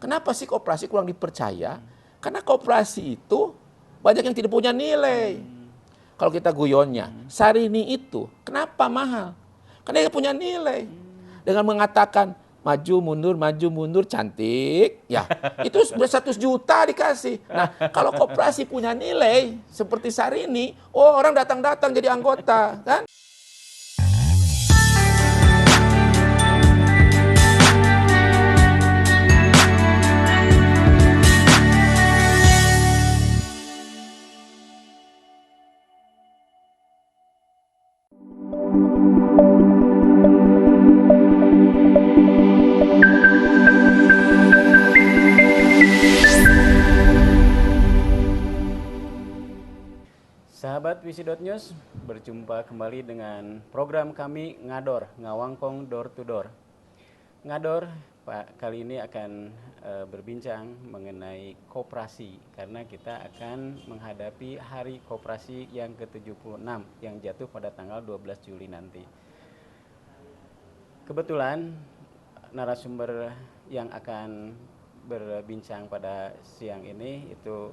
Kenapa sih koperasi kurang dipercaya? Karena koperasi itu banyak yang tidak punya nilai. Kalau kita guyonnya, Sarini itu kenapa mahal? Karena dia punya nilai. Dengan mengatakan maju mundur cantik, ya itu sudah 100 juta dikasih. Nah kalau koperasi punya nilai seperti Sarini, oh orang datang-datang jadi anggota, kan? Sahabat Visi.News, berjumpa kembali dengan program kami Ngador, Ngawangkong Door to Door. Ngador Pak kali ini akan berbincang mengenai koperasi karena kita akan menghadapi Hari Koperasi yang ke-76 yang jatuh pada tanggal 12 Juli nanti. Kebetulan narasumber yang akan berbincang pada siang ini itu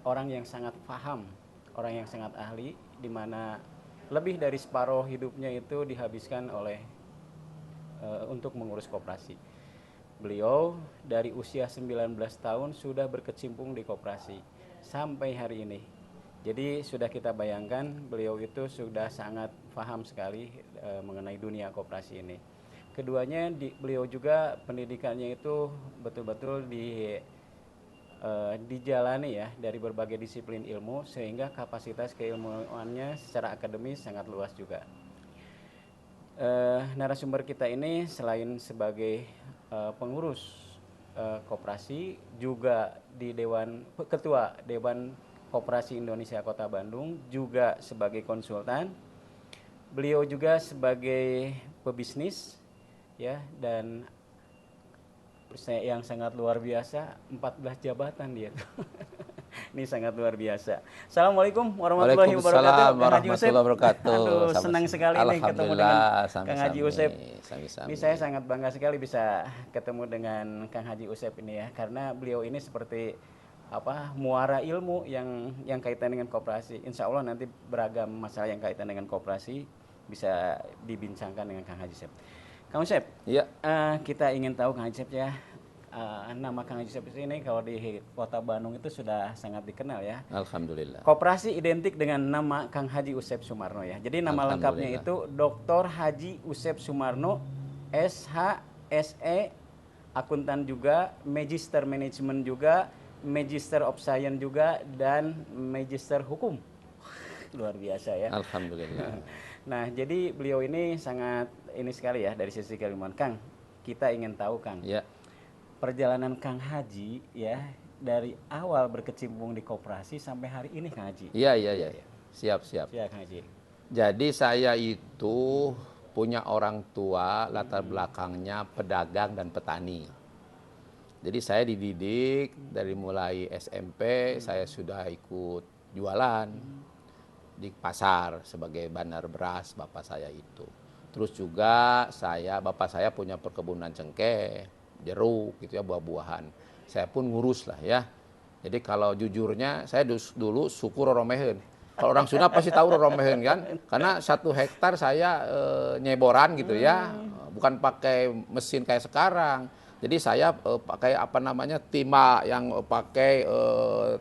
orang yang sangat paham, orang yang sangat ahli, di mana lebih dari separuh hidupnya itu dihabiskan oleh untuk mengurus koperasi. Beliau dari usia 19 tahun sudah berkecimpung di koperasi sampai hari ini. Jadi sudah kita bayangkan beliau itu sudah sangat paham sekali mengenai dunia koperasi ini. Keduanya beliau juga pendidikannya itu betul-betul dijalani ya dari berbagai disiplin ilmu sehingga kapasitas keilmuannya secara akademis sangat luas juga. Narasumber kita ini selain sebagai pengurus koperasi juga di ketua Dewan Koperasi Indonesia Kota Bandung, juga sebagai konsultan. Beliau juga sebagai pebisnis ya, dan yang sangat luar biasa, 14 jabatan dia tuh. Ini sangat luar biasa. Assalamualaikum warahmatullahi wabarakatuh. Waalaikumsalam warahmatullahi wabarakatuh. Aduh, senang sekali nih ketemu dengan Kang Haji Usep. Ini saya sangat bangga sekali bisa ketemu dengan Kang Haji Usep ini ya, karena beliau ini seperti muara ilmu yang kaitan dengan koperasi. Insya Allah nanti beragam masalah yang kaitan dengan koperasi bisa dibincangkan dengan Kang Haji Usep. Kang Usep, ya. Kita ingin tahu Kang Haji Usep ya, nama Kang Haji Usep ini kalau di Kota Bandung itu sudah sangat dikenal ya. Alhamdulillah. Koperasi identik dengan nama Kang Haji Usep Sumarno ya. Jadi nama lengkapnya itu Dr. Haji Usep Sumarno, SH, SE, akuntan juga, Magister Management juga, Magister of Science juga, dan Magister Hukum. Luar biasa ya. Alhamdulillah. Nah, jadi beliau ini sangat ini sekali ya dari sisi keilmuan. Kang, kita ingin tahu Kang, ya, perjalanan Kang Haji ya dari awal berkecimpung di koperasi sampai hari ini Kang Haji. Iya. Siap. Ya Kang Haji. Jadi saya itu punya orang tua latar belakangnya pedagang dan petani. Jadi saya dididik dari mulai SMP, saya sudah ikut jualan di pasar sebagai bandar beras bapak saya itu. Terus juga bapak saya punya perkebunan cengkeh, jeruk gitu ya, buah-buahan. Saya pun ngurus lah ya. Jadi kalau jujurnya saya dulu suku roromehen. Kalau orang Sunda pasti tahu roromehen kan? Karena 1 hektar saya nyeboran gitu ya, bukan pakai mesin kayak sekarang. Jadi saya pakai timah yang pakai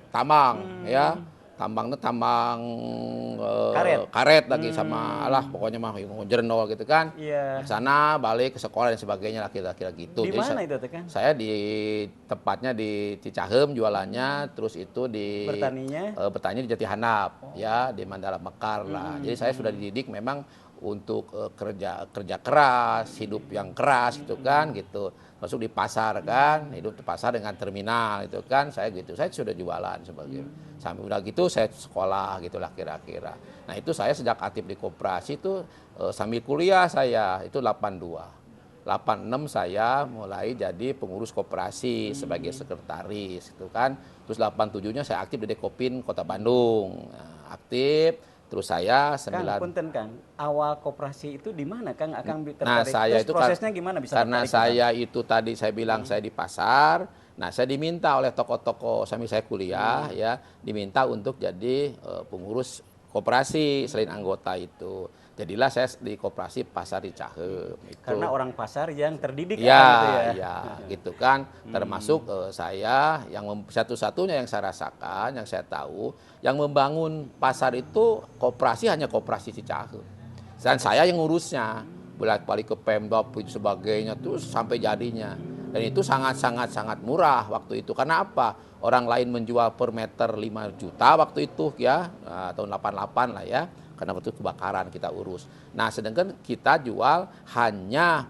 tambang ya. Tambangnya tambang karet lagi sama pokoknya mah jernol gitu kan. Iya. Sana balik ke sekolah dan sebagainya kira-kira gitu. Di jadi mana itu kan? Saya tepatnya di Cicahem jualannya, terus itu bertaninya di Jatihandap ya, di Mandala Mekar lah. Jadi saya sudah dididik memang untuk kerja keras, hidup yang keras gitu kan gitu. Masuk di pasar kan, hidup di pasar dengan terminal itu kan, saya sudah jualan sebagai sambil udah gitu saya sekolah gitulah kira-kira. Nah itu saya sejak aktif di koperasi itu sambil kuliah saya itu 82, 86 saya mulai jadi pengurus koperasi sebagai sekretaris gitu kan. Terus 87-nya saya aktif di Dekopin Kota Bandung, aktif Terus saya Kang, 9. punten Kang, awal koperasi itu di mana Kang akan Nah, tertarik? saya Terus itu prosesnya gimana bisa karena tertarik tuh, Kang? saya itu tadi saya bilang saya di pasar. Nah, saya diminta oleh tokoh-tokoh sambil saya kuliah ya, diminta untuk jadi pengurus koperasi selain anggota itu. Jadilah saya di koperasi Pasar Cicahem itu. Karena orang pasar yang terdidik Ya, akan gitu ya. ya, gitu kan. Termasuk saya yang satu-satunya yang saya rasakan, yang saya tahu, yang membangun pasar itu koperasi hanya koperasi Cicahem. Dan saya yang ngurusnya, bolak-balik ke Pemdop dan sebagainya terus sampai jadinya. Dan itu sangat murah waktu itu. Karena apa? Orang lain menjual per meter 5 juta waktu itu ya, tahun 88 lah ya. Karena waktu itu kebakaran kita urus. Nah, sedangkan kita jual hanya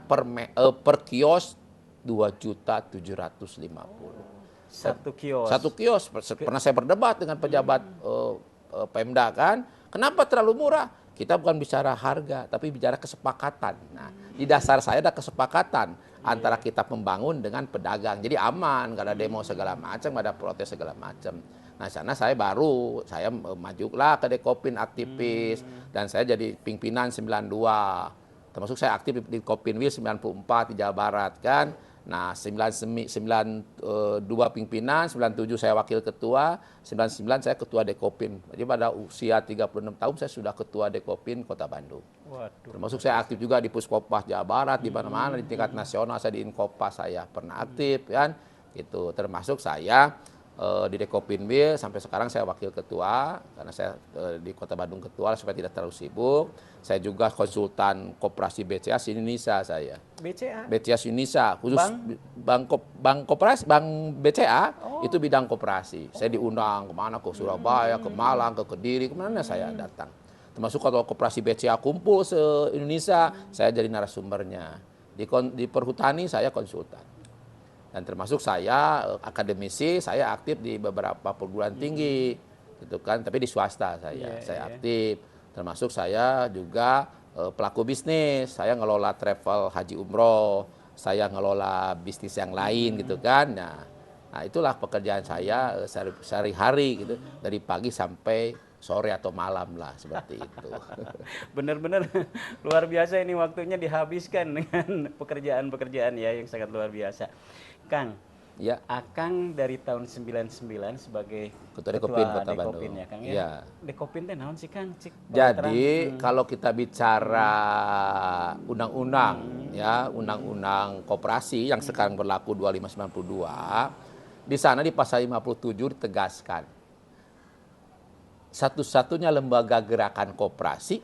per kios 2.750.000. Satu kios. Satu kios. Pernah saya berdebat dengan pejabat Pemda kan, kenapa terlalu murah? Kita bukan bicara harga, tapi bicara kesepakatan. Nah, di dasar saya ada kesepakatan antara kita pembangun dengan pedagang. Jadi aman, nggak ada demo segala macam, nggak ada protes segala macam. Nah, sana saya majulah ke Dekopin aktivis dan saya jadi pimpinan 92. Termasuk saya aktif di Kopinwil 94 di Jawa Barat kan. Nah, 92 pimpinan, 97 saya wakil ketua, 99 saya ketua Dekopin. Jadi pada usia 36 tahun saya sudah ketua Dekopin Kota Bandung. Waduh. Termasuk saya aktif juga di Puskopas Jawa Barat, di mana-mana di tingkat nasional saya di Inkopas saya pernah aktif kan. Gitu. Termasuk saya di Dekopinwil sampai sekarang saya wakil ketua karena saya di Kota Bandung ketua supaya tidak terlalu sibuk. Saya juga konsultan koperasi BCA Indonesia saya. BCA. BCA Indonesia khusus bank koperasi, bank BCA itu bidang koperasi. Saya diundang kemana, ke Surabaya, ke Malang, ke Kediri, kemana saya datang. Termasuk kalau koperasi BCA kumpul se-Indonesia, saya jadi narasumbernya. Di perhutani saya konsultan. Dan termasuk saya akademisi, saya aktif di beberapa perguruan tinggi, gitu kan. Tapi di swasta saya aktif. Termasuk saya juga pelaku bisnis, saya ngelola travel haji umroh, saya ngelola bisnis yang lain, gitu kan. Nah itulah pekerjaan saya sehari-hari gitu, dari pagi sampai sore atau malam lah seperti itu. Benar-benar luar biasa ini waktunya dihabiskan dengan pekerjaan-pekerjaan ya yang sangat luar biasa. Kang, ya. Akang dari tahun 99 sebagai Ketua Dekopin Kota Bandung. ya Kang ya. Ya. Dekopin teh naon sih Kang? Jadi kalau kita bicara undang-undang ya, undang-undang koperasi yang sekarang berlaku 2592, di sana di pasal 57 ditegaskan satu-satunya lembaga gerakan koperasi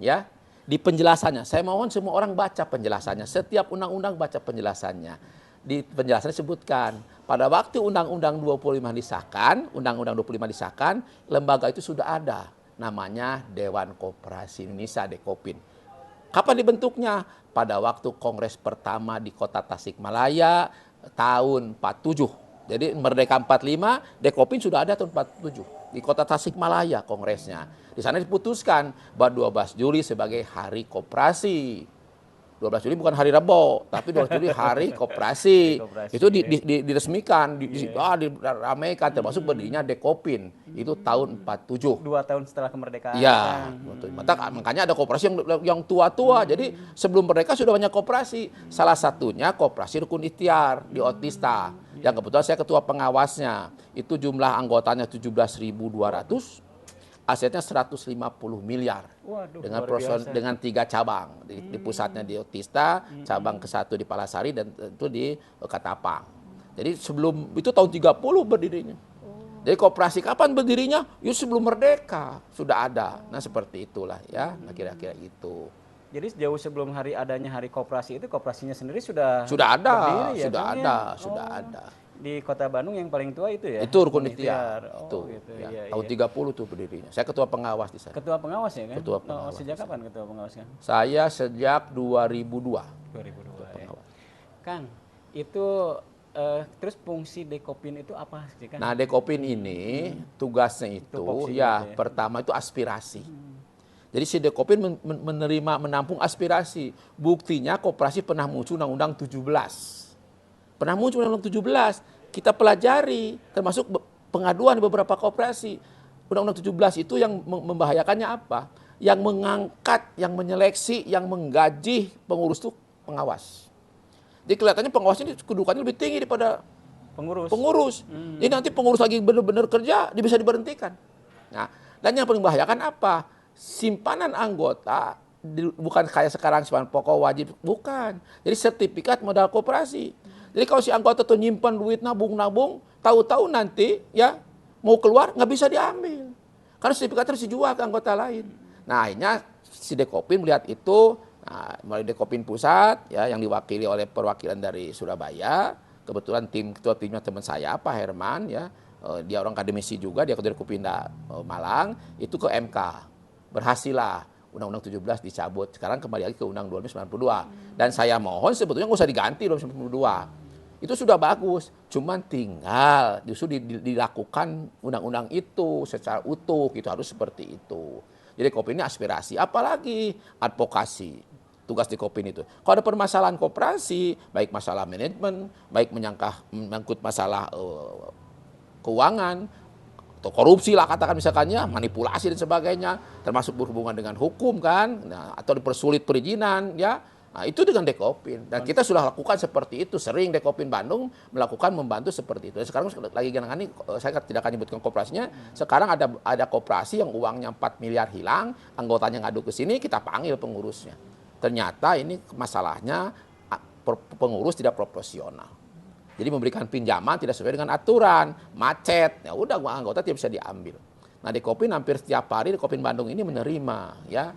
ya, di penjelasannya saya mohon semua orang baca penjelasannya, setiap undang-undang baca penjelasannya. Di penjelasan disebutkan pada waktu Undang-Undang 25 disahkan, Undang-Undang 25 disahkan, lembaga itu sudah ada namanya Dewan Koperasi Indonesia Dekopin. Kapan dibentuknya? Pada waktu Kongres pertama di Kota Tasikmalaya tahun 47. Jadi Merdeka 45, Dekopin sudah ada tahun 47 di Kota Tasikmalaya kongresnya. Di sana diputuskan bahwa 12 Juli sebagai Hari Koperasi. 12 Juli bukan hari Rebo, tapi 12 Juli hari koperasi. Itu diresmikan, diramaikan, termasuk berdirinya Dekopin. Itu tahun 47. 2 tahun setelah kemerdekaan. Iya, makanya ada koperasi yang tua-tua. Jadi sebelum merdeka sudah banyak koperasi. Salah satunya koperasi Rukun Ikhtiar di Otista. Yang kebetulan saya ketua pengawasnya. Itu jumlah anggotanya 17.200. Asetnya 150 miliar. Waduh, dengan 3 cabang di pusatnya di Otista, cabang ke-1 di Palasari dan itu di Katapang. Jadi sebelum itu tahun 30 berdirinya. Jadi koperasi kapan berdirinya? Ya sebelum merdeka sudah ada. Nah seperti itulah ya, nah, kira-kira itu. Jadi jauh sebelum adanya hari koperasi itu koperasinya sendiri sudah ada, berdiri, sudah ada. Di Kota Bandung yang paling tua itu ya? Itu Rukun Ikhtiar. Itu gitu, ya. Tahun 30 tuh berdirinya. Saya ketua pengawas di sana. Ketua pengawas ya kan? Ketua pengawas. Sejak kapan ketua pengawas kan? Saya sejak 2002. 2002 ya. Kang, itu terus fungsi Dekopin itu apa sih kan? Nah, Dekopin ini tugasnya itu ya pertama itu aspirasi. Jadi si Dekopin menampung aspirasi. Buktinya koperasi pernah muncul Undang-Undang 17. Pernah muncul Undang-Undang 17, kita pelajari, termasuk pengaduan di beberapa koperasi. Undang-Undang 17 itu yang membahayakannya apa? Yang mengangkat, yang menyeleksi, yang menggaji pengurus itu pengawas. Jadi kelihatannya pengawas ini kedudukannya lebih tinggi daripada pengurus. Jadi nanti pengurus lagi benar-benar kerja, dia bisa diberhentikan. Nah, dan yang paling membahayakan apa? Simpanan anggota bukan kayak sekarang simpanan pokok wajib, bukan. Jadi sertifikat modal koperasi. Jadi kalau si anggota tuh nyimpan duit nabung, tahu-tahu nanti ya mau keluar nggak bisa diambil. Karena sertifikat harus dijual ke anggota lain. Nah, akhirnya si Dekopin melihat itu, melalui Dekopin Pusat ya yang diwakili oleh perwakilan dari Surabaya. Kebetulan ketua timnya teman saya Pak Herman ya, dia orang akademisi juga, dia ketua Kopinda Malang, itu ke MK. Berhasil lah Undang-Undang 17 dicabut. Sekarang kembali lagi ke Undang-Undang 92. Dan saya mohon sebetulnya nggak usah diganti Undang-Undang 92. Itu sudah bagus, cuman tinggal justru dilakukan undang-undang itu secara utuh, itu harus seperti itu. Jadi Kopin ini aspirasi, apalagi advokasi. Tugas di Kopin itu. Kalau ada permasalahan koperasi, baik masalah manajemen, baik menyangkut masalah keuangan, atau korupsi lah katakan misalkannya, manipulasi dan sebagainya, termasuk berhubungan dengan hukum kan, nah, atau dipersulit perizinan ya, nah, itu dengan Dekopin. Dan kita sudah lakukan seperti itu, sering Dekopin Bandung membantu seperti itu. Dan sekarang lagi ini saya tidak akan menyebutkan koperasinya, sekarang ada koperasi yang uangnya 4 miliar hilang, anggotanya ngadu ke sini, kita panggil pengurusnya. Ternyata ini masalahnya pengurus tidak proporsional. Jadi memberikan pinjaman tidak sesuai dengan aturan, macet, ya udah anggota tidak bisa diambil. Nah Dekopin hampir setiap hari Dekopin Bandung ini menerima ya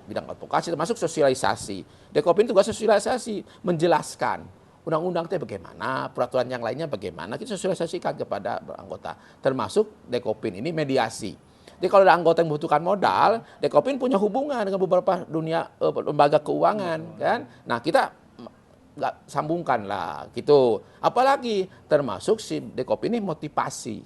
bidang advokasi termasuk sosialisasi. Dekopin tugas sosialisasi, menjelaskan undang-undang itu bagaimana, peraturan yang lainnya bagaimana, kita sosialisasikan kepada anggota. Termasuk Dekopin ini mediasi. Jadi kalau ada anggota yang membutuhkan modal, Dekopin punya hubungan dengan beberapa lembaga keuangan, kan? Nah kita nggak sambungkan lah, gitu. Apalagi termasuk si Dekopin ini motivasi,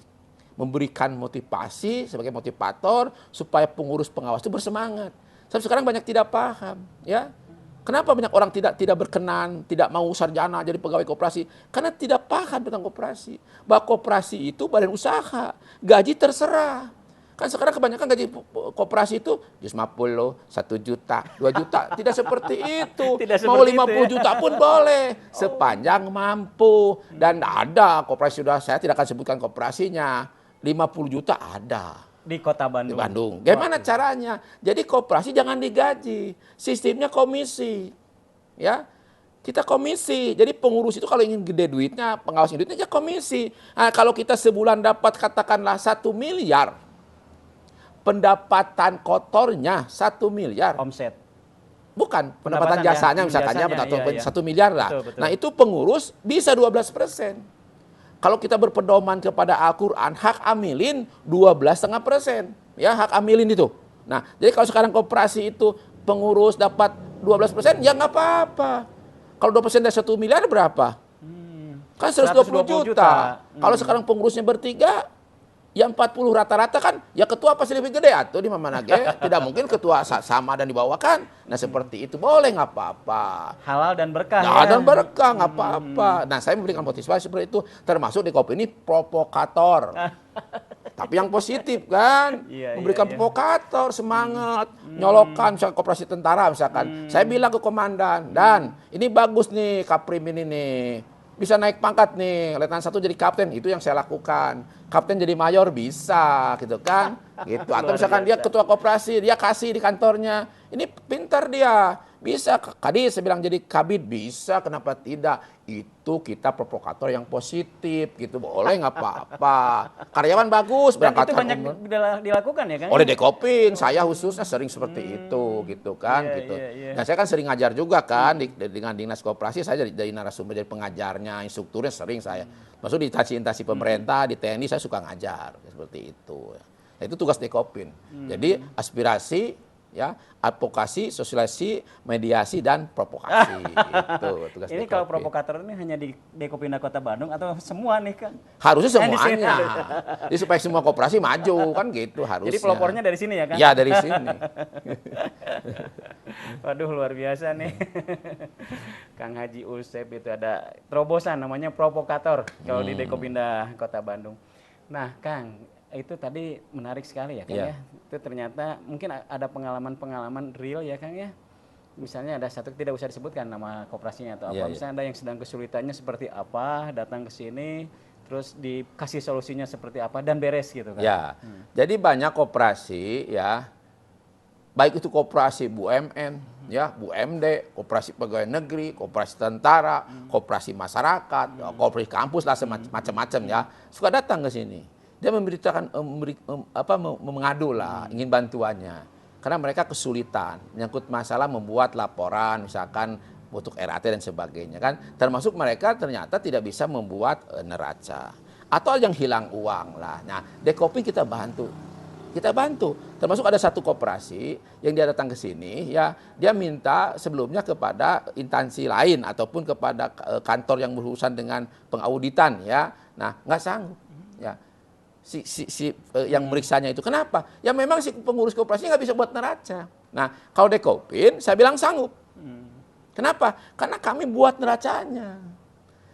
memberikan motivasi sebagai motivator supaya pengurus pengawas itu bersemangat. Sampai sekarang banyak tidak paham, ya. Kenapa banyak orang tidak berkenan, tidak mau sarjana jadi pegawai koperasi? Karena tidak paham tentang koperasi. Bahwa koperasi itu badan usaha, gaji terserah. Kan sekarang kebanyakan gaji koperasi itu 50, 1 juta, 2 juta. Tidak seperti itu. Mau 50 juta pun boleh. Sepanjang mampu. Dan ada koperasi, sudah saya tidak akan sebutkan koperasinya. 50 juta ada. Di Kota Bandung. Di Bandung. Gimana caranya? Jadi koperasi jangan digaji. Sistemnya komisi. Ya. Kita komisi. Jadi pengurus itu kalau ingin gede duitnya, pengawas duitnya ya komisi. Nah, kalau kita sebulan dapat katakanlah 1 miliar. Pendapatan kotornya 1 miliar. Omset. Bukan, pendapatan jasanya misalkannya iya. 1 miliar lah. Betul. Nah itu pengurus bisa 12%. Kalau kita berpedoman kepada Al-Quran, hak amilin 12,5%. Ya, hak amilin itu. Nah, jadi kalau sekarang koperasi itu pengurus dapat 12%, ya nggak apa-apa. Kalau 2% dari 1 miliar berapa? Kan 120 juta. Kalau sekarang pengurusnya bertiga, ya 40 rata-rata kan, ya ketua pasti lebih gede atau di Mamanage, tidak mungkin ketua sama dan dibawakan. Nah seperti itu boleh nggak apa-apa. Halal dan berkah. Halal dan berkah nggak apa-apa. Nah saya memberikan motivasi seperti itu, termasuk di Kopin ini provokator. Tapi yang positif kan, memberikan provokator, semangat, nyolokan misalkan koperasi tentara misalkan. Saya bilang ke komandan, dan ini bagus nih Kaprim ini nih. Bisa naik pangkat nih, letnan 1 jadi kapten, itu yang saya lakukan. Kapten jadi mayor bisa, gitu kan? Gitu. Atau misalkan dia ketua koperasi, dia kasih di kantornya. Ini pintar dia, bisa. Kadis saya bilang jadi kabid, bisa, kenapa tidak? Itu kita provokator yang positif, gitu. Boleh nggak apa-apa. Karyawan bagus, berangkat. Itu banyak dilakukan ya kan? Oleh Dekopin, saya khususnya sering seperti itu, gitu kan? Gitu. Nah saya kan sering ngajar juga kan, dengan dinas koperasi, saya jadi narasumber, jadi pengajarnya, instrukturnya sering saya. Maksud di instansi pemerintah, di TNI saya suka ngajar, seperti itu. Nah, itu tugas Dekopin. Jadi aspirasi, ya, advokasi, sosialisasi, mediasi, dan provokasi. Itu tugas ini Dekopin. Kalau provokator ini hanya di Dekopinda Kota Bandung atau semua nih kan? Harusnya semuanya. Jadi supaya semua koperasi maju kan gitu harusnya. Jadi pelopornya dari sini ya kan? Ya dari sini. Waduh luar biasa nih. Kang Haji Usep itu ada terobosan namanya provokator kalau di Dekopinda Kota Bandung. Nah Kang, itu tadi menarik sekali ya Kang Iya. ya. Itu ternyata mungkin ada pengalaman-pengalaman real ya Kang ya. Misalnya ada satu, tidak usah disebutkan nama koperasinya atau Iya, apa. iya. Misalnya ada yang sedang kesulitannya seperti apa, datang ke sini, terus dikasih solusinya seperti apa dan beres gitu kan. Ya, jadi banyak koperasi ya, baik itu koperasi BUMN, ya, BUMD, koperasi pegawai negeri, koperasi tentara, koperasi masyarakat, ya, koperasi kampus lah macam-macam ya, suka datang ke sini. Dia memberitakan, mengadu lah, ingin bantuannya. Karena mereka kesulitan, menyangkut masalah membuat laporan, misalkan untuk RAT dan sebagainya kan. Termasuk mereka ternyata tidak bisa membuat neraca. Atau yang hilang uang lah. Nah, Dekopin kita bantu. Kita bantu. Termasuk ada satu koperasi yang dia datang ke sini, ya dia minta sebelumnya kepada instansi lain ataupun kepada kantor yang berurusan dengan pengauditan, ya. Nah, nggak sanggup, ya. Yang meriksanya itu kenapa? Ya memang si pengurus koperasi nggak bisa buat neraca. Nah, kalau Dekopin, saya bilang sanggup. Kenapa? Karena kami buat neracanya.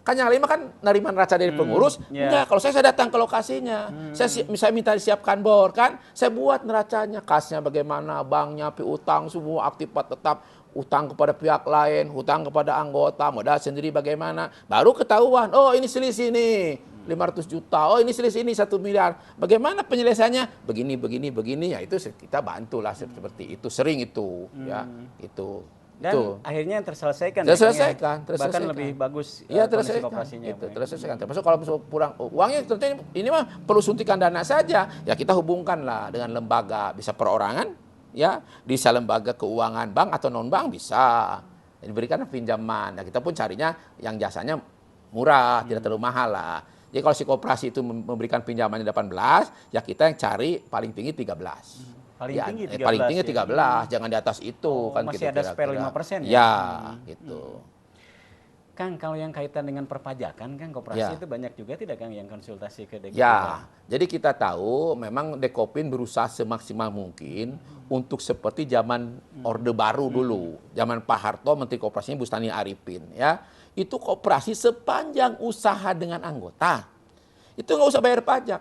Kan yang lain kan nerima neraca dari pengurus, enggak. Kalau saya datang ke lokasinya, saya minta disiapkan bor kan, saya buat neracanya, kasnya bagaimana, banknya, piutang, semua aktifat tetap, utang kepada pihak lain, utang kepada anggota, modal sendiri bagaimana, baru ketahuan, oh ini selisih nih, 500 juta, oh ini selisih ini 1 miliar, bagaimana penyelesaiannya, begini, ya itu kita bantulah seperti itu, sering itu, ya, itu. Dan itu. akhirnya terselesaikan. Terselesaikan. Bahkan lebih bagus ya, kondisi koperasinya. Itu, terselesaikan. Termasuk kalau kurang uangnya tentunya ini mah perlu suntikan dana saja. Ya kita hubungkanlah dengan lembaga, bisa perorangan, ya, bisa lembaga keuangan bank atau non bank bisa. Diberikan pinjaman. Ya kita pun carinya yang jasanya murah, tidak terlalu mahal lah. Jadi kalau si koperasi itu memberikan pinjamannya 18, ya kita yang cari paling tinggi 13. Paling ya, tinggi 13. Paling tinggi 13, jangan di atas itu kan masih ada spare 5% ya? Ya, gitu. Kang, kalau yang kaitan dengan perpajakan kan koperasi itu banyak juga tidak Kang yang konsultasi ke Dekopin? Ya, jadi kita tahu memang Dekopin berusaha semaksimal mungkin untuk seperti zaman Orde Baru dulu, zaman Pak Harto, Menteri Koperasinya Bustani Arifin, ya. Itu koperasi sepanjang usaha dengan anggota, itu nggak usah bayar pajak.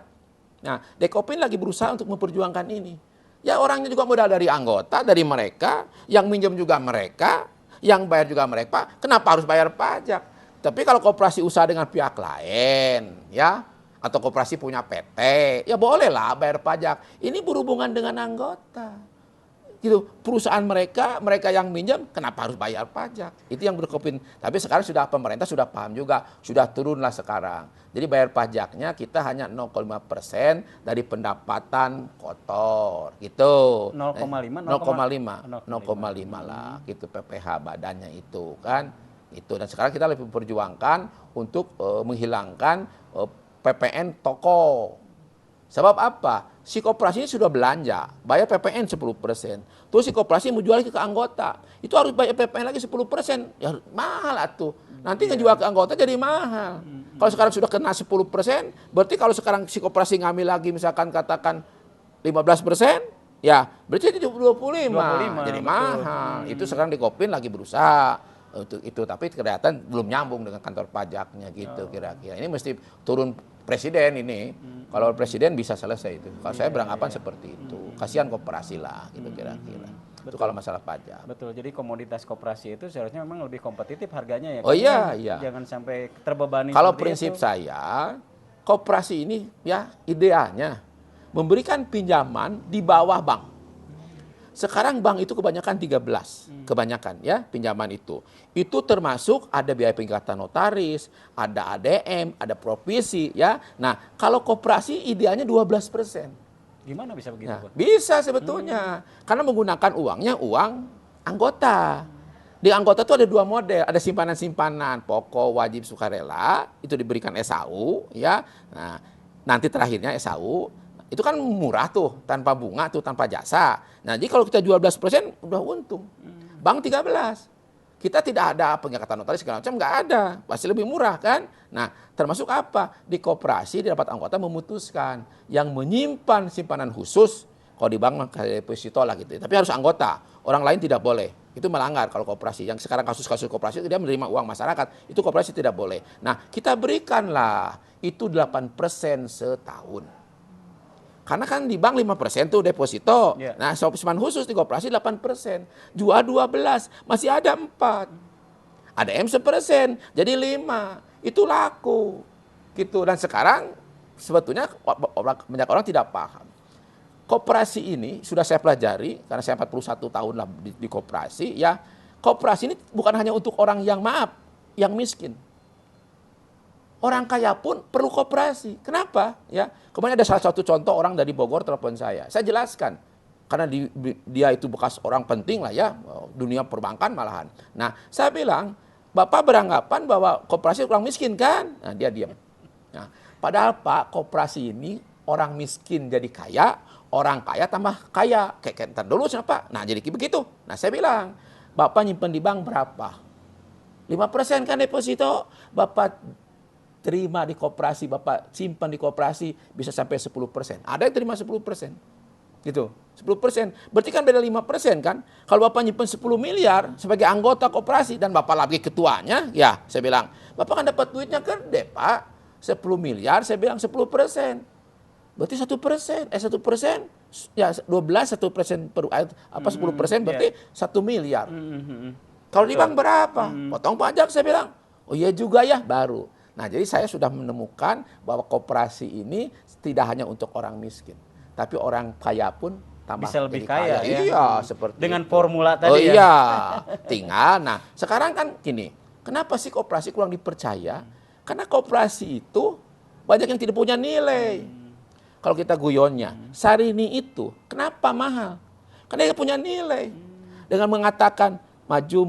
Nah, Dekopin lagi berusaha untuk memperjuangkan ini. Ya orangnya juga modal dari anggota, dari mereka, yang minjem juga mereka, yang bayar juga mereka, kenapa harus bayar pajak? Tapi kalau koperasi usaha dengan pihak lain, ya, atau koperasi punya PT, ya bolehlah bayar pajak. Ini berhubungan dengan anggota. Gitu, perusahaan mereka yang minjem, kenapa harus bayar pajak? Itu yang Dekopin. Tapi sekarang pemerintah sudah paham juga, sudah turunlah sekarang. Jadi bayar pajaknya kita hanya 0,5% dari pendapatan kotor, gitu. 0,5 lah, gitu PPh badannya itu kan. Itu, dan sekarang kita lebih memperjuangkan untuk menghilangkan PPN toko. Sebab apa? Si koperasi ini sudah belanja, bayar PPN 10%. Terus si koperasi mau jual ke anggota, itu harus bayar PPN lagi 10%. Ya mahal atuh. Nanti ngejual ke anggota jadi mahal. Kalau sekarang sudah kena 10%, berarti kalau sekarang si koperasi ngambil lagi misalkan katakan 15%, ya berarti jadi 25 jadi mahal. Itu sekarang Dekopin lagi berusaha untuk itu, tapi kelihatan belum nyambung dengan kantor pajaknya gitu kira-kira. Ini mesti turun presiden ini. Kalau presiden bisa selesai itu. Kalau saya beranggapan seperti itu. Kasihan koperasi lah gitu kira-kira. Itu kalau masalah pajak. Betul. Jadi komoditas koperasi itu seharusnya memang lebih kompetitif harganya ya. Oh iya, iya. Jangan sampai terbebani. Kalau prinsip saya, koperasi ini ya idealnya memberikan pinjaman di bawah bank. Sekarang bank itu kebanyakan 13, kebanyakan ya pinjaman itu. Itu termasuk ada biaya pengikatan notaris, ada ADM, ada provisi ya. Nah, kalau koperasi idealnya 12%. Gimana bisa begitu? Nah, bisa sebetulnya. Karena menggunakan uangnya uang anggota. Di anggota itu ada 2 model, ada simpanan-simpanan pokok wajib sukarela, itu diberikan SAU ya. Nah, nanti terakhirnya SAU. Itu kan murah tuh, tanpa bunga tuh, tanpa jasa. Nah, jadi kalau kita jual 12% udah untung. Bank 13. Kita tidak ada pengikatan notaris segala macam, nggak ada. Pasti lebih murah kan? Nah, termasuk apa? Di koperasi, di rapat anggota memutuskan yang menyimpan simpanan khusus, kalau di bank kayak deposito lah gitu. Tapi harus anggota, orang lain tidak boleh. Itu melanggar kalau koperasi. Yang sekarang kasus-kasus koperasi dia menerima uang masyarakat, itu koperasi tidak boleh. Nah, kita berikanlah itu 8% setahun. Karena kan di bank 5% tuh deposito. Iya. Nah, simpan khusus di koperasi 8%. Jual 12, masih ada 4. Ada M 1%, jadi 5. Itu laku. Gitu. Dan sekarang sebetulnya banyak orang tidak paham. Koperasi ini sudah saya pelajari, karena saya 41 tahun lah di koperasi, ya. Koperasi ini bukan hanya untuk orang yang yang miskin. Orang kaya pun perlu koperasi. Kenapa? Ya, kemarin ada salah satu contoh orang dari Bogor telepon saya. Saya jelaskan. Karena dia itu bekas orang penting lah ya, dunia perbankan malahan. Nah, saya bilang, Bapak beranggapan bahwa koperasi orang miskin kan? Nah, dia diam. Nah, padahal Pak, koperasi ini orang miskin jadi kaya, orang kaya tambah kaya. Kayak ntar dulu siapa? Nah, jadi begitu. Nah, saya bilang, Bapak nyimpen di bank berapa? 5% kan deposito. Bapak terima di koperasi, Bapak simpan di koperasi bisa sampai 10%. Ada yang terima 10%. Gitu. 10%. Berarti kan beda 5% kan? Kalau Bapak nyimpan 10 miliar sebagai anggota koperasi dan Bapak lagi ketuanya, ya saya bilang, Bapak kan dapat duitnya gede, Pak. 10 miliar, saya bilang 10%. Berarti 1%. 1%, ya 12, 1% per, 10% berarti 1 miliar. Kalau di bank berapa? Potong pajak, saya bilang. Oh iya juga ya, baru. Nah, jadi saya sudah menemukan bahwa koperasi ini tidak hanya untuk orang miskin, tapi orang kaya pun tambah bisa lebih jadi kaya ya. Iya, seperti dengan itu. formula tadi oh, ya. iya, tinggal. Nah, sekarang kan gini, kenapa sih koperasi kurang dipercaya? Karena koperasi itu banyak yang tidak punya nilai. Kalau kita guyonnya, Sarini itu kenapa mahal? Karena dia punya nilai. Dengan mengatakan maju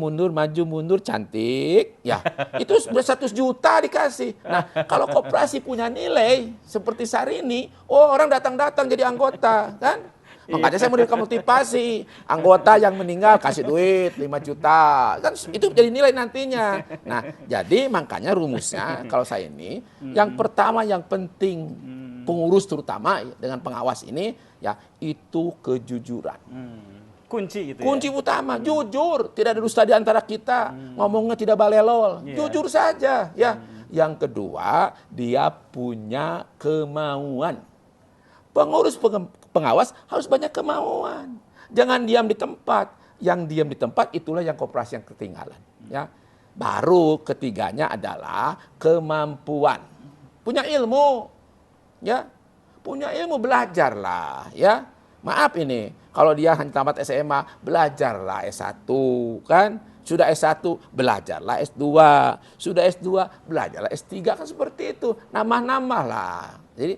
mundur cantik, ya itu sudah 100 juta dikasih. Nah, kalau koperasi punya nilai seperti Sarini, oh orang datang jadi anggota, kan? Makanya saya mau motivasi, anggota yang meninggal kasih duit 5 juta, kan itu jadi nilai nantinya. Nah, jadi makanya rumusnya kalau saya ini, yang pertama yang penting pengurus terutama dengan pengawas ini, ya itu kejujuran. Kunci gitu. Kunci utama, jujur, tidak ada dusta di antara kita, ngomongnya tidak balelol, jujur saja, ya. Yang kedua, dia punya kemauan. Pengurus pengawas harus banyak kemauan. Jangan diam di tempat. Yang diam di tempat itulah yang koperasi yang ketinggalan, ya. Baru ketiganya adalah kemampuan. Punya ilmu, ya. Punya ilmu, belajarlah, ya. Maaf ini, kalau dia hanya tamat SMA, belajarlah S1, kan? Sudah S1, belajarlah S2. Sudah S2, belajarlah S3, kan seperti itu. Nambah-nambah lah. Jadi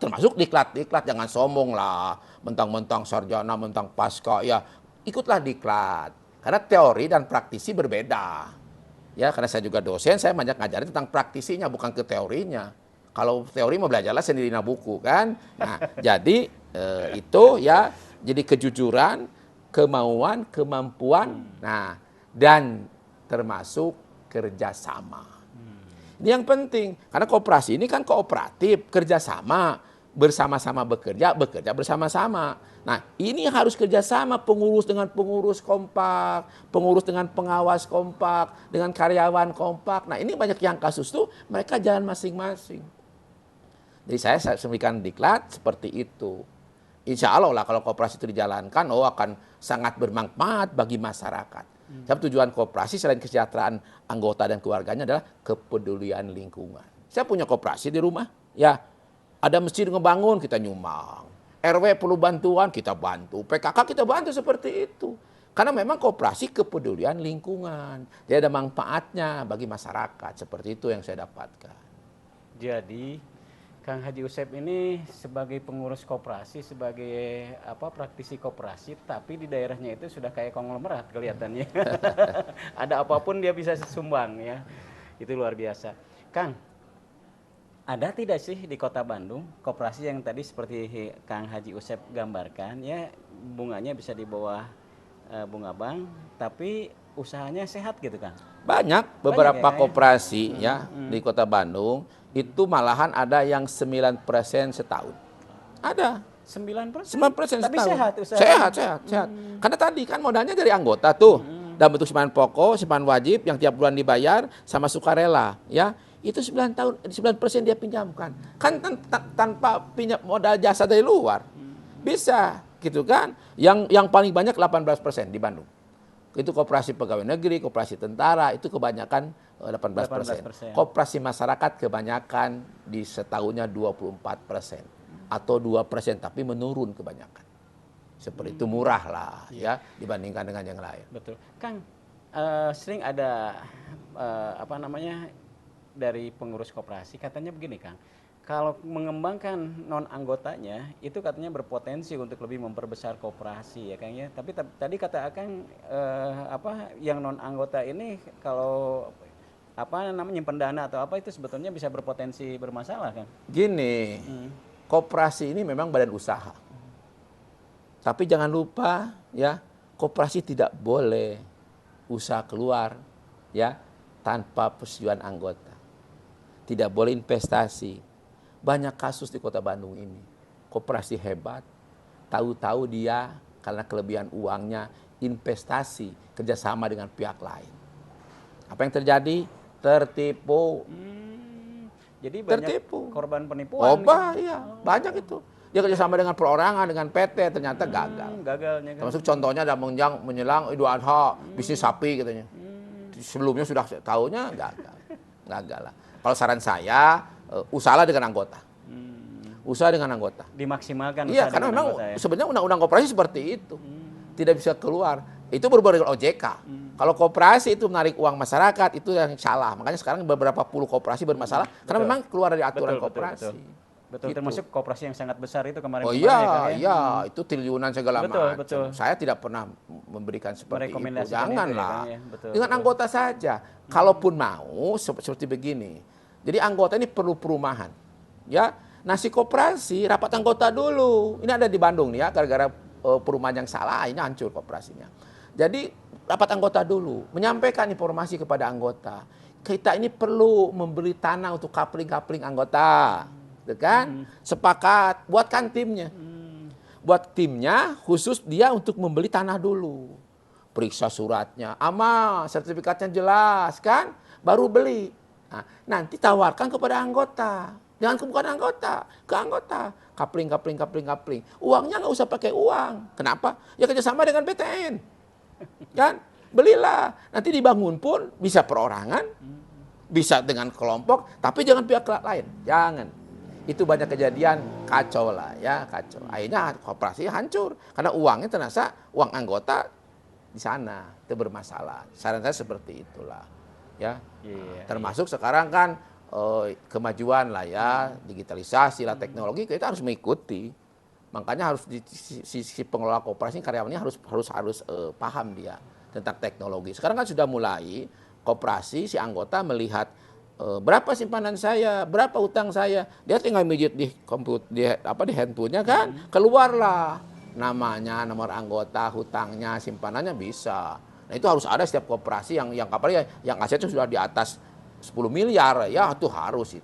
termasuk diklat, jangan sombong lah. Mentang-mentang sarjana, mentang pasca, ya ikutlah diklat. Karena teori dan praktisi berbeda. Ya, karena saya juga dosen, saya banyak ngajarin tentang praktisinya, bukan ke teorinya. Kalau teori mau belajarlah sendiri di buku, kan? Nah, jadi itu ya, jadi kejujuran, kemauan, kemampuan, nah, dan termasuk kerjasama. Ini yang penting, karena koperasi ini kan kooperatif, kerjasama, bersama-sama bekerja bersama-sama. Nah, ini harus kerjasama, pengurus dengan pengurus kompak, pengurus dengan pengawas kompak, dengan karyawan kompak. Nah, ini banyak yang kasus tuh mereka jalan masing-masing. Jadi saya semikian diklat seperti itu. Insya Allah lah kalau koperasi itu dijalankan, akan sangat bermanfaat bagi masyarakat. Sebab tujuan koperasi selain kesejahteraan anggota dan keluarganya adalah kepedulian lingkungan. Saya punya koperasi di rumah, ya ada masjid ngebangun kita nyumbang, RW perlu bantuan kita bantu, PKK kita bantu seperti itu. Karena memang koperasi kepedulian lingkungan, jadi ada manfaatnya bagi masyarakat, seperti itu yang saya dapatkan. Jadi Kang Haji Usep ini sebagai pengurus koperasi, sebagai praktisi koperasi, tapi di daerahnya itu sudah kayak konglomerat kelihatannya. Ada apapun dia bisa sumbang, ya. Itu luar biasa. Kang, ada tidak sih di Kota Bandung koperasi yang tadi seperti Kang Haji Usep gambarkan, ya bunganya bisa di bawah bunga bank, tapi usahanya sehat gitu, Kang? Banyak beberapa koperasi ya di Kota Bandung. Itu malahan ada yang 9% setahun. Ada. 9% setahun. Tapi sehat usaha. Sehat. Karena tadi kan modalnya dari anggota tuh. Dalam bentuk simpanan pokok, simpanan wajib yang tiap bulan dibayar sama sukarela, ya. itu 9 tahun 9% dia pinjamkan. Kan tanpa pinjam modal jasa dari luar. Bisa gitu kan. Yang paling banyak 18% di Bandung. Itu koperasi pegawai negeri, koperasi tentara, itu kebanyakan 18%. Koperasi masyarakat kebanyakan di setahunnya 24%. Atau 2%, tapi menurun kebanyakan. Seperti itu murah lah ya dibandingkan dengan yang lain. Betul. Kang, sering ada dari pengurus koperasi katanya begini, Kang. Kalau mengembangkan non anggotanya itu katanya berpotensi untuk lebih memperbesar koperasi ya Kang ya. Tapi tadi kata Akang yang non anggota ini kalau nyimpen dana atau apa itu sebetulnya bisa berpotensi bermasalah kan? Gini, koperasi ini memang badan usaha. Tapi jangan lupa ya, koperasi tidak boleh usaha keluar ya tanpa persetujuan anggota. Tidak boleh investasi. Banyak kasus di Kota Bandung ini. Koperasi hebat, tahu-tahu dia karena kelebihan uangnya investasi kerjasama dengan pihak lain. Apa yang terjadi? Tertipu. Jadi banyak tertipu. Korban penipuan. Iya, banyak itu. Dia kerjasama dengan perorangan, dengan PT, ternyata gagal. Gagalnya kan. Termasuk contohnya ada menjelang Idul Adha, bisnis sapi katanya. Sebelumnya sudah tahunya gagal lah. Kalau saran saya, usahalah dengan anggota. Usaha dengan anggota. Dimaksimalkan Iya, karena memang sebenarnya undang-undang koperasi seperti itu. Tidak bisa keluar. Itu berubah dengan OJK. Kalau koperasi itu menarik uang masyarakat, itu yang salah. Makanya sekarang beberapa puluh koperasi bermasalah karena memang keluar dari aturan koperasi. Betul, gitu. Termasuk koperasi yang sangat besar itu kemarin. Oh iya, itu triliunan segala macam. Saya tidak pernah memberikan seperti itu. Janganlah. Ya, dengan anggota saja. Kalaupun mau seperti begini. Jadi anggota ini perlu perumahan. Ya, nasi koperasi rapat anggota dulu. Ini ada di Bandung nih ya, gara-gara perumahan yang salah, ini hancur koperasinya. Jadi rapat anggota dulu, menyampaikan informasi kepada anggota. Kita ini perlu memberi tanah untuk kapling-kapling anggota. Kan? Sepakat, buatkan timnya. Buat timnya khusus dia untuk membeli tanah dulu. Periksa suratnya, amal, sertifikatnya jelas kan? Baru beli. Nah, nanti tawarkan kepada anggota. Jangan bukan anggota, ke anggota. Kapling. Uangnya nggak usah pakai uang. Kenapa? Ya kerjasama dengan BTN. Kan? Belilah. Nanti dibangun pun bisa perorangan, bisa dengan kelompok, tapi jangan pihak lain. Jangan. Itu banyak kejadian kacau lah ya, kacau. Akhirnya koperasi hancur karena uangnya ternyata uang anggota di sana itu bermasalah. Saran saya seperti itulah ya. Termasuk sekarang kan kemajuan lah ya, digitalisasi lah, teknologi kita harus mengikuti. Makanya harus di sisi pengelola koperasi karyawannya harus paham dia tentang teknologi. Sekarang kan sudah mulai koperasi si anggota melihat berapa simpanan saya, berapa utang saya. Dia tinggal mijit di komputer, di handphonenya kan, keluarlah namanya, nomor anggota, hutangnya, simpanannya bisa. Nah itu harus ada setiap koperasi yang kabarnya yang asetnya sudah di atas 10 miliar ya itu harus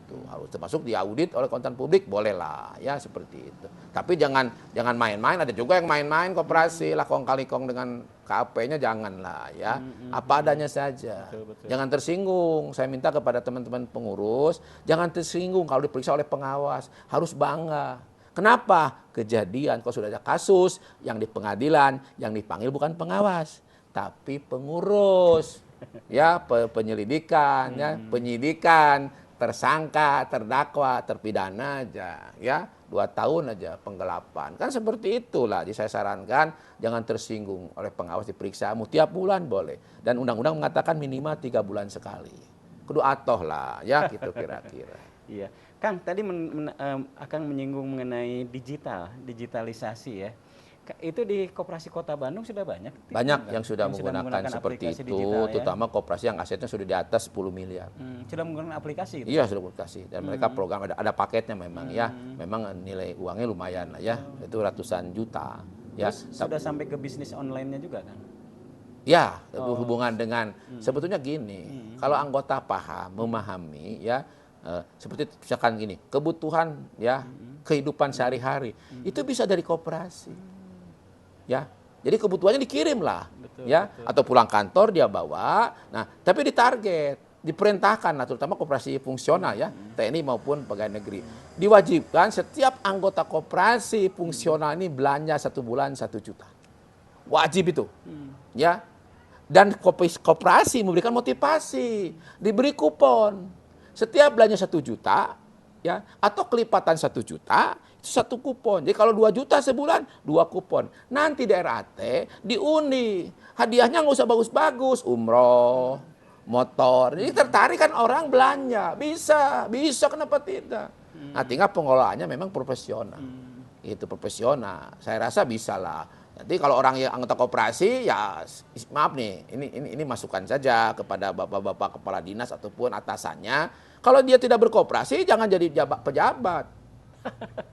termasuk diaudit oleh akuntan publik bolehlah ya seperti itu. Tapi jangan main-main, ada juga yang main-main koperasi lah kong kali kong dengan KAP-nya janganlah ya. Apa adanya saja. Betul. Jangan tersinggung. Saya minta kepada teman-teman pengurus jangan tersinggung kalau diperiksa oleh pengawas, harus bangga. Kenapa? Kejadian kalau sudah ada kasus yang di pengadilan yang dipanggil bukan pengawas, tapi pengurus. Ya penyelidikan, ya penyidikan, tersangka, terdakwa, terpidana aja, ya 2 tahun aja penggelapan, kan seperti itulah. Jadi saya sarankan jangan tersinggung oleh pengawas diperiksa, tiap bulan boleh, dan undang-undang mengatakan minimal 3 bulan sekali. Kudu atoh lah, ya gitu kira-kira. Iya, Kang tadi akan menyinggung mengenai digitalisasi ya. Itu di koperasi Kota Bandung sudah banyak? Banyak yang sudah menggunakan seperti itu, digital, terutama ya? Koperasi yang asetnya sudah di atas 10 miliar. Sudah menggunakan aplikasi? Gitu? Iya, sudah aplikasi. Dan mereka program, ada paketnya memang ya. Memang nilai uangnya lumayan lah ya, itu ratusan juta. Ya. Sudah sampai ke bisnis online-nya juga kan? Ya, hubungan dengan, sebetulnya gini, kalau anggota paham, memahami ya, seperti misalkan gini, kebutuhan ya, kehidupan sehari-hari, itu bisa dari koperasi. Ya, jadi kebutuhannya dikirim lah, betul. Atau pulang kantor dia bawa. Nah, tapi ditarget. diperintahkan, nah, terutama koperasi fungsional ya, TNI maupun pegawai negeri, diwajibkan setiap anggota koperasi fungsional ini belanja 1 bulan 1 juta. Wajib itu, ya. Dan koperasi memberikan motivasi, diberi kupon. Setiap belanja 1 juta, ya, atau kelipatan 1 juta, itu 1 kupon. Jadi kalau 2 juta sebulan, 2 kupon. Nanti daerah RT diundi. Hadiahnya nggak usah bagus-bagus, umroh, motor. Jadi tertarik kan orang belanja. Bisa kenapa tidak? Nah, tinggal pengelolaannya memang profesional. Itu profesional. Saya rasa bisa lah. Jadi kalau orang yang anggota koperasi, ya maaf nih, ini masukan saja kepada bapak-bapak kepala dinas ataupun atasannya. Kalau dia tidak berkoperasi, jangan jadi pejabat.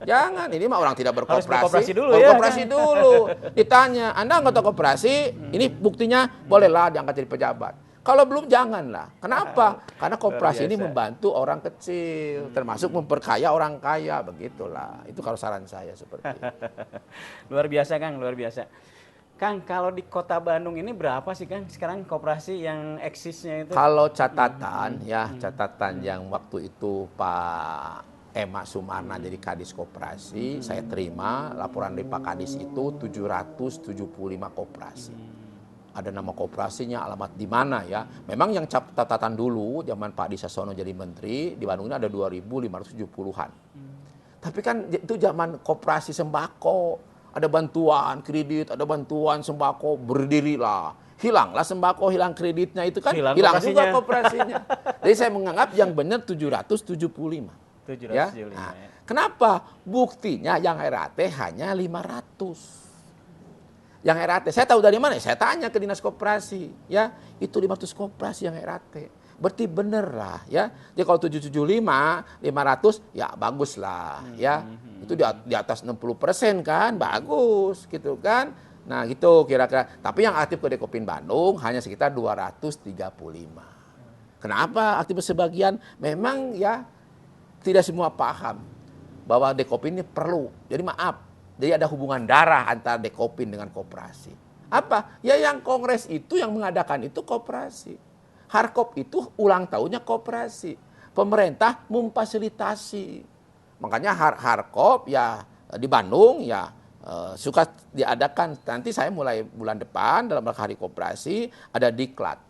Jangan, ini mah orang tidak berkoperasi. Harus berkoperasi dulu berkoperasi dulu. Ditanya, Anda anggota koperasi, ini buktinya bolehlah diangkat jadi pejabat. Kalau belum janganlah. Kenapa? Karena koperasi ini membantu orang kecil, termasuk memperkaya orang kaya, begitulah. Itu kalau saran saya seperti itu. Luar biasa Kang, luar biasa. Kang, kalau di Kota Bandung ini berapa sih Kang sekarang koperasi yang eksisnya itu? Kalau catatan ya, catatan yang waktu itu Pak Ema Sumarna jadi Kadis Koperasi, saya terima laporan dari Pak Kadis itu 775 koperasi. Ada nama koperasinya, alamat di mana ya. Memang yang catatan dulu zaman Pak Adi Sasono jadi menteri, di Bandung ini ada 2.570-an. Tapi kan itu zaman koperasi sembako, ada bantuan kredit, ada bantuan sembako, berdirilah. Hilanglah sembako, hilang kreditnya itu kan, hilang juga koperasinya. Jadi saya menganggap yang benar 775. 775 ya. ya. Nah, kenapa? Buktinya yang RAT hanya 500. Yang RAT, saya tahu dari mana? Saya tanya ke dinas koperasi, ya itu 500 koperasi yang RAT. Berarti bener lah, ya. Jadi kalau 775, 500, ya bagus lah, ya. Itu di atas 60% kan, bagus, gitu kan. Nah gitu kira-kira. Tapi yang aktif ke Dekopin Bandung hanya sekitar 235. Kenapa aktif sebagian? Memang ya tidak semua paham bahwa Dekopin ini perlu. Jadi maaf. Jadi ada hubungan darah antara Dekopin dengan koperasi. Apa? Ya yang kongres itu yang mengadakan itu koperasi. Harkop itu ulang tahunnya koperasi. Pemerintah memfasilitasi. Makanya Harkop ya di Bandung ya suka diadakan. Nanti saya mulai bulan depan dalam hari koperasi ada diklat.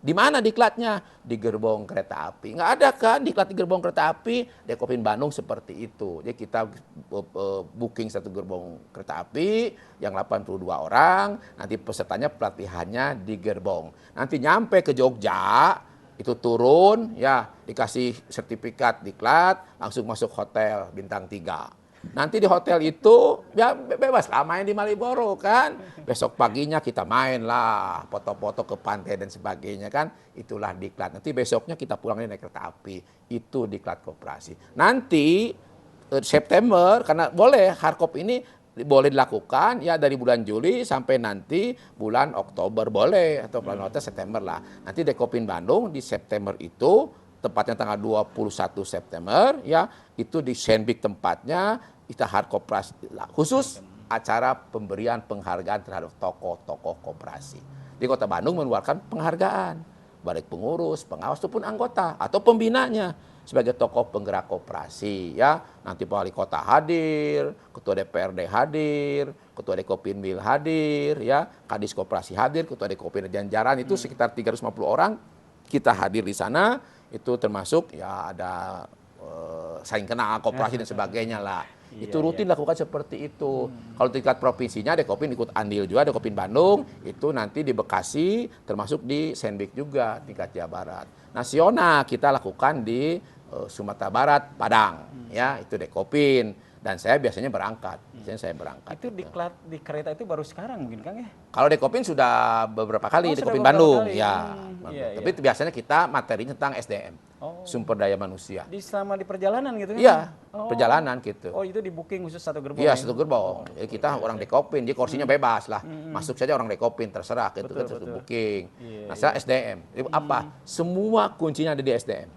Di mana diklatnya? Di gerbong kereta api. Nggak ada kan diklat di gerbong kereta api, Dekopin Bandung seperti itu. Jadi kita booking 1 gerbong kereta api yang 82 orang, nanti pesertanya pelatihannya di gerbong. Nanti nyampe ke Jogja, itu turun, ya dikasih sertifikat diklat, langsung masuk hotel bintang 3. Nanti di hotel itu ya bebas lah main di Maliboro kan. Besok paginya kita main lah, foto-foto ke pantai dan sebagainya kan. Itulah diklat. Nanti besoknya kita pulangnya naik kereta api. Itu diklat koperasi. Nanti September karena boleh Harkop ini boleh dilakukan ya dari bulan Juli sampai nanti bulan Oktober boleh atau bulan September lah. Nanti Dekopin Bandung di September itu tepatnya tanggal 21 September ya itu di Senbik tempatnya kita koperasi khusus acara pemberian penghargaan terhadap tokoh-tokoh koperasi. Di Kota Bandung mengeluarkan penghargaan baik pengurus, pengawas ataupun anggota atau pembinanya sebagai tokoh penggerak koperasi ya. Nanti Wali Kota hadir, Ketua DPRD hadir, Ketua Dekopin Mil hadir ya, Kadis Koperasi hadir, Ketua Dekopin Janjaran itu sekitar 350 orang kita hadir di sana. Itu termasuk ya ada saling kenal koperasi dan sebagainya lah. Itu rutin lakukan seperti itu. Kalau tingkat provinsinya Dekopin ikut andil juga, Dekopin Bandung itu nanti di Bekasi termasuk di Senbik juga tingkat Jawa Barat. Nasional kita lakukan di Sumatera Barat, Padang ya itu Dekopin. Dan saya biasanya berangkat. Biasanya saya berangkat. Itu diklat di kereta itu baru sekarang mungkin Kang ya? Kalau Dekopin sudah beberapa kali, Dekopin Bandung ya. Tapi itu biasanya kita materinya tentang SDM. Sumber daya manusia. Selama di perjalanan gitu kan? Iya, perjalanan gitu. Oh, itu di booking khusus 1 gerbong. Iya, 1 gerbong. Jadi kita orang Dekopin, jadi kursinya bebas lah. Masuk saja orang Dekopin, terserah gitu kan satu booking. Nah, saya SDM. Jadi apa? Semua kuncinya ada di SDM.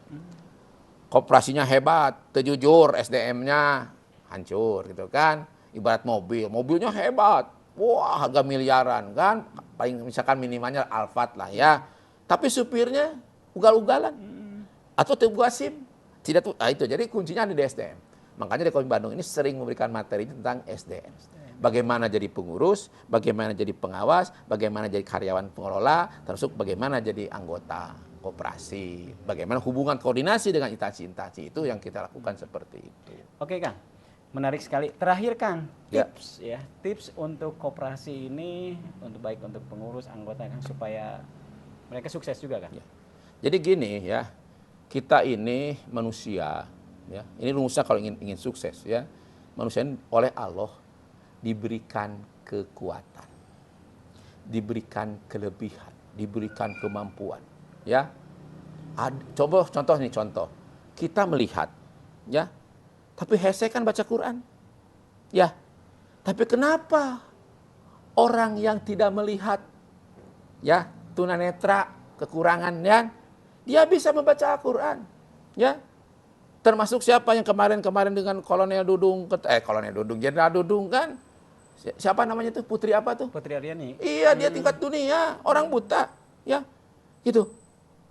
Koperasinya hebat, terjujur, SDM-nya hancur gitu kan. Ibarat mobilnya hebat. Wah, harga miliaran kan. Paling misalkan minimalnya Alphard lah ya. Tapi supirnya ugal-ugalan atau buka SIM. Tidak tuh, itu jadi kuncinya ada di SDM. Makanya di Kopi Bandung ini sering memberikan materi tentang SDM. Bagaimana jadi pengurus, bagaimana jadi pengawas, bagaimana jadi karyawan pengelola, termasuk bagaimana jadi anggota koperasi, bagaimana hubungan koordinasi dengan instansi-instansi itu yang kita lakukan seperti itu. Oke Kang, menarik sekali. Terakhir Kang, Ya. tips untuk koperasi ini untuk baik untuk pengurus anggota Kang supaya mereka sukses juga Kang. Ya. Jadi gini ya, kita ini manusia, ya. Ini rumusnya kalau ingin sukses ya, manusia ini oleh Allah diberikan kekuatan, diberikan kelebihan, diberikan kemampuan, ya. Coba contoh, kita melihat, ya, tapi hese kan baca Quran, ya. Tapi kenapa orang yang tidak melihat, ya, tunanetra, kekurangan, ya, dia bisa membaca Al-Quran, ya. Termasuk siapa yang kemarin dengan Kolonel Dudung, Jenderal Dudung kan? Siapa namanya tuh? Putri apa tuh? Putri Aryani. Iya, dia tingkat dunia, orang buta, ya, gitu.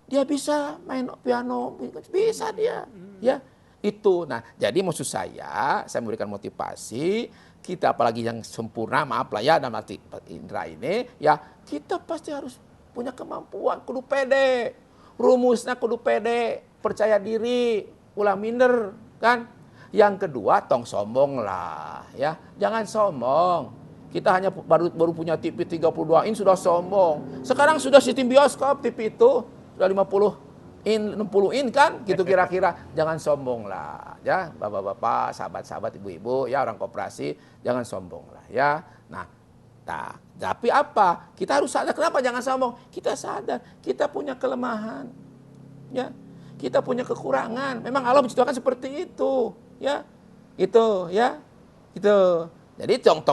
Dia bisa main piano, bisa dia, ya. Itu, nah, jadi maksud saya memberikan motivasi kita, apalagi yang sempurna, maaf lah ya, dalam arti Indra ini, ya, kita pasti harus punya kemampuan, kudu pede, rumusnya kudu pede, percaya diri, ulah minder, kan? Yang kedua, tong sombong lah, ya. Jangan sombong. Kita hanya baru punya TV 32 in sudah sombong. Sekarang sudah sistem bioskop TV itu sudah 50 in, 60 in kan? Gitu kira-kira. Jangan sombong lah, ya. Bapak-bapak, sahabat-sahabat, ibu-ibu, ya, orang koperasi, jangan sombong lah, ya. Nah, tapi apa? Kita harus sadar. Kenapa jangan sombong? Kita sadar kita punya kelemahan, ya. Kita punya kekurangan. Memang Allah menciptakan seperti itu, ya. Itu, ya. Itu. Jadi tong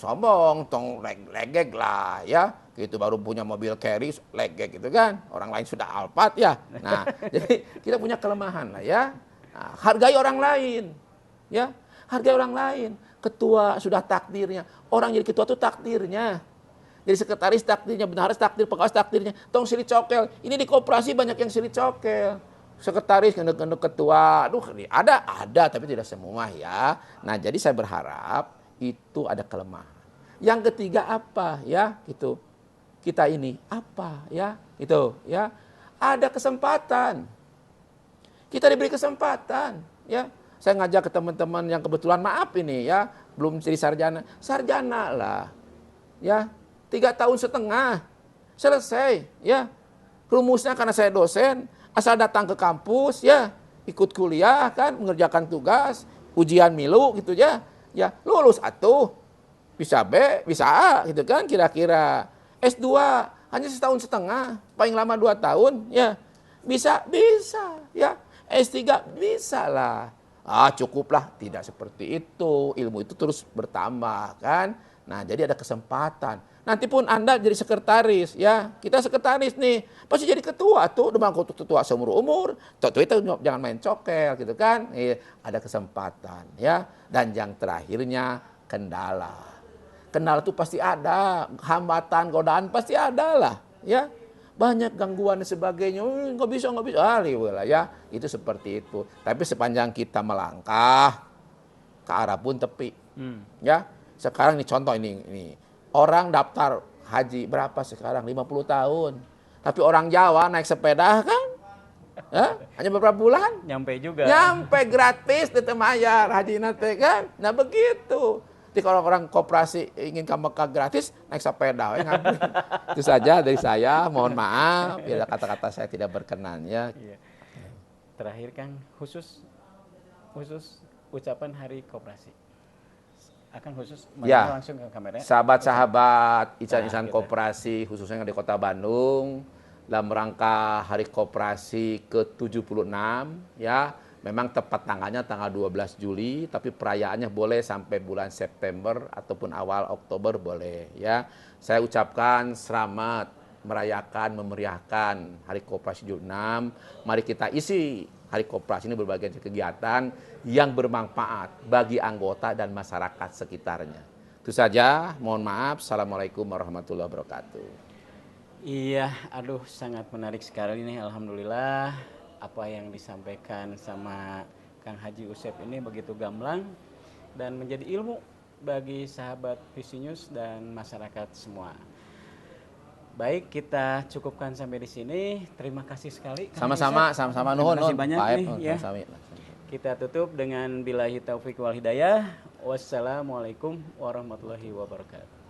sombong, tong legek lah, ya. Gitu baru punya mobil carry legek gitu kan. Orang lain sudah Alphard, ya. Nah, jadi kita punya kelemahan lah, ya. Nah, hargai orang lain, ya. Hargai orang lain. Ketua sudah takdirnya. Orang jadi ketua itu takdirnya. Jadi sekretaris takdirnya, benaris takdir, pengawas takdirnya. Tong silih cokel. Ini di koperasi banyak yang silih cokel. Sekretaris, gendek-gendek ketua, aduh, ada, tapi tidak semua, ya. Nah, jadi saya berharap itu ada kelemahan. Yang ketiga apa, ya, gitu. Kita ini apa, ya, itu, ya. Ada kesempatan. Kita diberi kesempatan, ya. Saya ngajak ke teman-teman yang kebetulan, maaf ini, ya, belum jadi sarjana lah, ya. 3 tahun setengah selesai, ya. Rumusnya karena saya dosen, asal datang ke kampus, ya, ikut kuliah kan, mengerjakan tugas, ujian milu gitu, ya, ya, lulus atuh, bisa B, bisa A, gitu kan, kira-kira. S2 hanya setahun setengah, paling lama 2 tahun, ya, bisa, ya. S3 bisa lah. Cukuplah, tidak seperti itu. Ilmu itu terus bertambah, kan. Nah, jadi ada kesempatan. Nanti pun Anda jadi sekretaris, ya. Kita sekretaris nih, pasti jadi ketua tuh, demang ketua seumur umur. Itu jangan main cokel gitu kan. Ada kesempatan, ya. Dan yang terakhirnya kendala. Kendala itu pasti ada, hambatan, godaan pasti ada lah, ya. Banyak gangguan dan sebagainya, nggak bisa, lah, ya. Itu seperti itu. Tapi sepanjang kita melangkah ke arah pun tepi, ya. Sekarang ini contoh ini. Orang daftar haji berapa sekarang? 50 tahun. Tapi orang Jawa naik sepeda kan? Ya, hanya beberapa bulan. Nyampe juga. Nyampe gratis di Temayar haji nanti kan? Nah begitu. Jadi kalau orang koperasi ingin ke Mekah gratis, naik sepeda. Itu saja dari saya. Mohon maaf bila kata-kata saya tidak berkenan, ya. Iya. Terakhir Kang, khusus ucapan Hari Koperasi. Akan khusus Ya, langsung ke kamera. sahabat-sahabat insan-insan gitu. koperasi khususnya di Kota Bandung dalam rangka Hari Koperasi ke-76, ya. Memang tepat tanggalnya tanggal 12 Juli, tapi perayaannya boleh sampai bulan September ataupun awal Oktober boleh, ya. Saya ucapkan selamat merayakan, memeriahkan Hari Koperasi 76. Mari kita isi Hari Koperasi ini berbagai kegiatan yang bermanfaat bagi anggota dan masyarakat sekitarnya. Itu saja, mohon maaf. Assalamualaikum warahmatullahi wabarakatuh. Iya, aduh sangat menarik sekali nih. Alhamdulillah apa yang disampaikan sama Kang Haji Usep ini begitu gamblang dan menjadi ilmu bagi sahabat Visinews dan masyarakat semua. Baik, kita cukupkan sampai di sini. Terima kasih sekali Kang Sama-sama, Usep. sama-sama Terima nuhun, kasih nuhun. banyak Paep, nih ya. sama-sama. Kita tutup dengan billahi taufiq wal hidayah. Wassalamualaikum warahmatullahi wabarakatuh.